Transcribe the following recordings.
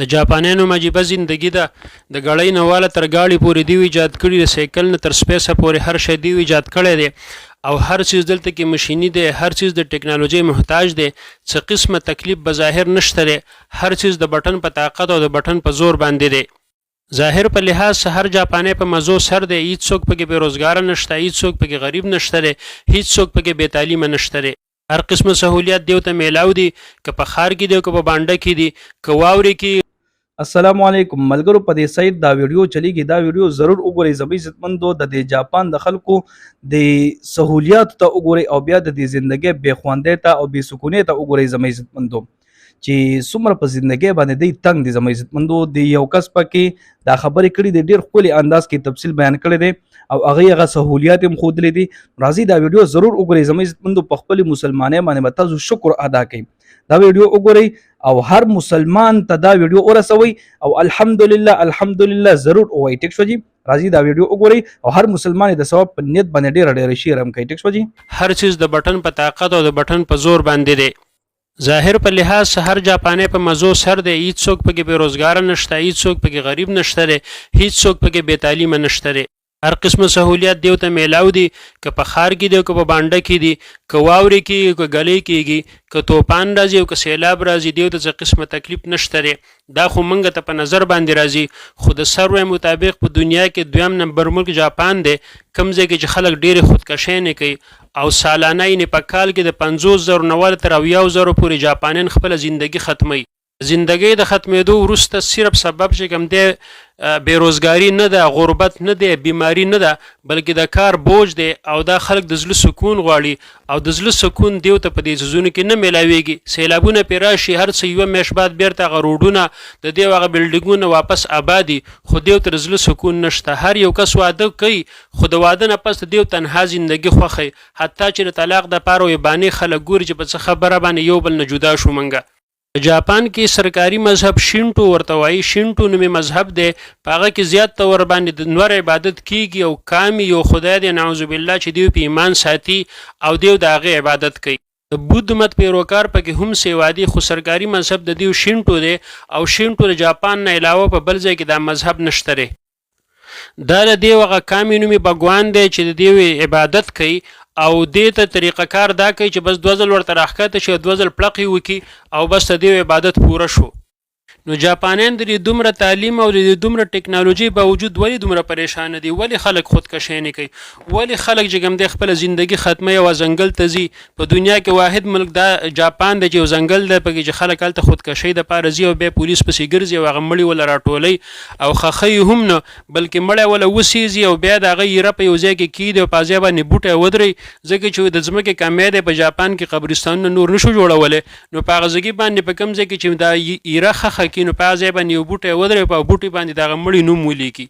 د جاپانیانو مجیبه زندگی ده د ګړۍ نه واله تر ګاډي پورې دیو ایجاد کړي د سایکل نه تر سپیسه پورې هر شی دیو ایجاد کړی دی او هر چیز دلته کې ماشینی دی هر چیز د ټکنالوژي محتاج دی څه قسمه تکلیف بظاهر نشته دی هر چیز د بټن په طاقت او د بټن په زور باندې دی ظاهر په لحاظ هر جاپانی په مزو سر دی هیڅ څوک پکې بیروزګار نشته هیڅ څوک پکې غریب نشته دی هیڅ څوک پکې بې تعلیمه نشته دی هر قسمه سہولیات دیو ته میلاو دي که په ښار کې دی که په بانډه کې دي که واورې کې السلام علیکم ملګرو په دې سایت دا ویډیو چلیږي دا ویډیو ضرور وګورئ زموږ عزتمندو د دې جاپان د خلکو د سہولیات ته وګورئ او بیا د دې ژوندۍ بې خواندۍ ته او بې سکونۍ ته وګورئ زموږ عزتمندو چې څومره په ژوندۍ باندې دی تنګ دي زموږ عزتمندو د یو کس پکې دا خبرې کړي دي ډېر ښکلي انداز کې تفصیل بیان کړی دی او هغه سہولیات هم ښودلي دي راځئ دا ویډیو ضرور وګورئ زموږ عزتمندو په خپلې مسلمانۍ باندې به تاسو شکر ادا کوئ دا ویډیو وګورئ او هر مسلمان ته دا ویډیو ورسوئ او الحمدلله ضرور ووایئ ټیک شو جی راځي دا ویډیو وګورئ او هر مسلمان د ثواب په نیت باندې ډېره شیر هم کوي ټیک شو جی هر چیز د بټن په طاقت او د بټن په زور باندې دی ظاهر په لحاظ هر جاپانی په مزو سر دی هیڅ څوک پکې بیروزګار نشته هیڅ څوک پکې غریب نشته دی هیڅ څوک پکې بې تعلیمه نشته دی هر قسمه سہولیات دیو ته میلاو دي که په ښار کې دی که په بانډه کې دي که واورې کې که ګلۍ کېږي که توپان راځي او که سیلاب راځي دیو ته څه قسمه تکلیف نشته دی دا خو موږ ته په نظر باندې راځي خو د سروې مطابق په دنیا کې دویم نمبر ملک جاپان دی کوم ځای کې چې خلک ډېرې خودکشۍ نه کوي او سالانه یې په کال کې د 50,000 نه ول تر 70,000 پورې جاپانیان خپله زندگی ختموي زندگی د ختمېدو وروسته صرف سبب چې کوم دی بیروزګاري نه ده غربت نه دی بیماری نه ده بلکې د کار بوج دی او دا خلک د زړه سکون غواړي او د زړه سکون دیو ته په دې څیزونو کې نه میلاویږي سیلابونه پرې راشي هر څه یوه میاشت بعد بیرته هغه روډونه د دې هغه بلډینګونه واپس آبادي خو دیو ته د زړه سکون نشته هر یو کس واده کوي خو د واده نه پس دیو تنها زندګي خوښوي حتی چې د طلاق دپاره یې بانې خلک ګوري چې په څه خبره باندې یو بل نه جدا شو منګه جاپان کې سرکاري مذهب شینټو ورته وایي شینټو نومې مذهب دی په هغه کې زیات ته باندې د نور عبادت کیږي او کامي یو خدای دی نعوذ بالله چې دیو په ایمان ساتي او دیو د هغې عبادت کوي د بودھ مت پیروکار پکې هم سیوا دي خو سرکاري مذهب د دیو شینټو دی او شینټو د جاپان نه علاوه په بل ځای کې دا مذهب نشته دی دا د دیو هغه کامي نومې بګوان دی چې د دیو عبادت کوي او دې ته طریقه کار دا کوي چې بس 2 ځل ورته راښکته شي 2 ځل پړقې وکړي او بس د دې عبادت پوره شو نو جاپانیان د دومره تعلیم او د دومره ټکنالوژي باوجود ولې دومره پریشان دي ولې خلک خودکشۍ نه کوي ولې خلک چې کوم دی خپله زندگی ختموي او ځنګل ته ځي په دنیا کې واحد ملک دا جاپان دی چې یو ځنګل دی پکې چې خلک هلته خودکشۍ دپاره ځي او بیا پولیس پسې ګرځي او هغه مړي وله راټولوي او خښوي هم نه بلکې مړی وله وسیځي او بیا د هغه ایره په یو ځای کې کیږدي او په هغې باندې بوټی ودروي ځکه چې د ځمکې کمی دی په جاپان کې قبرستانونه نور نشو جوړولی نو په هغه ځګي باندې په کوم ځای کې چې دا ایره خښه کړي نو په هغه ځای باندې یو بوټی ودروي په بوټي باندې د هغه مړي نوم ولیکي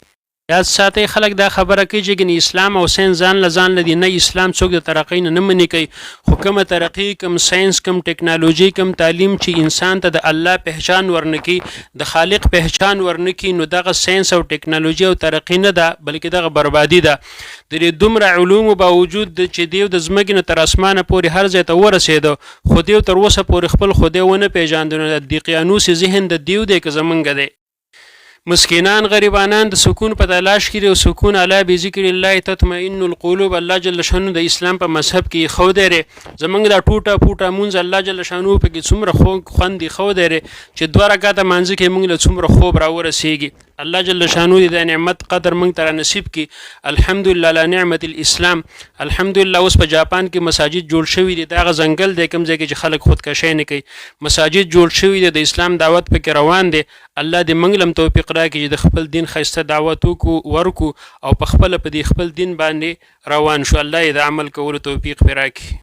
یاد ساتئ خلک دا خبره کوي چې ګنې اسلام او ساینس ځان له ځان لدي نه اسلام څوک د ترقۍ نه منې کوي خو کومه ترقي کوم ساینس کوم ټکنالوژي کوم تعلیم چې انسان ته د الله پهچان ورنکي د خالق پهچان ورنکي نو دغه ساینس او ټکنالوژي او ترقي نه ده بلکې دغه بربادي ده د دې دومره علومو باوجود چې دیو د ځمکې نه تر اسمانه پورې هر ځای ته ورسېده خو دیو تر اوسه پورې خپل خدای ونه پېژانده نو د دقیانوس ذهن د دیو دی که زمونږ دی مسکینان غریبانان د سکون په تلاش کې او سکون الا بذکر الله تطمئن القلوب الله جل شانو د اسلام په مذهب کې خو دی زمونږ دا ټوټه پوټه مونځ الله جل شانو په کې څومره خوند خو دی چې 2 رکعاته مانځه کې مونږ له څومره خوب راورسیږي الله جل شانو د نعمت قدر مونږ ته نصیب کړي الحمدلله علی نعمت الاسلام الحمدلله اوس په جاپان کې مساجد جوړ شوي دي دغه ځنګل دی کوم ځای کې چې خلک خودکشۍ نه کوي مساجد جوړ شوي دي د اسلام دعوت پکې روان دی الله دې موږ لم توفیق راکړي چې د خپل دین ښایسته دعوت ورکو او په خپله په دې خپل دین باندې روان شو الله یې د عمل کولو توفیق پرې راکړي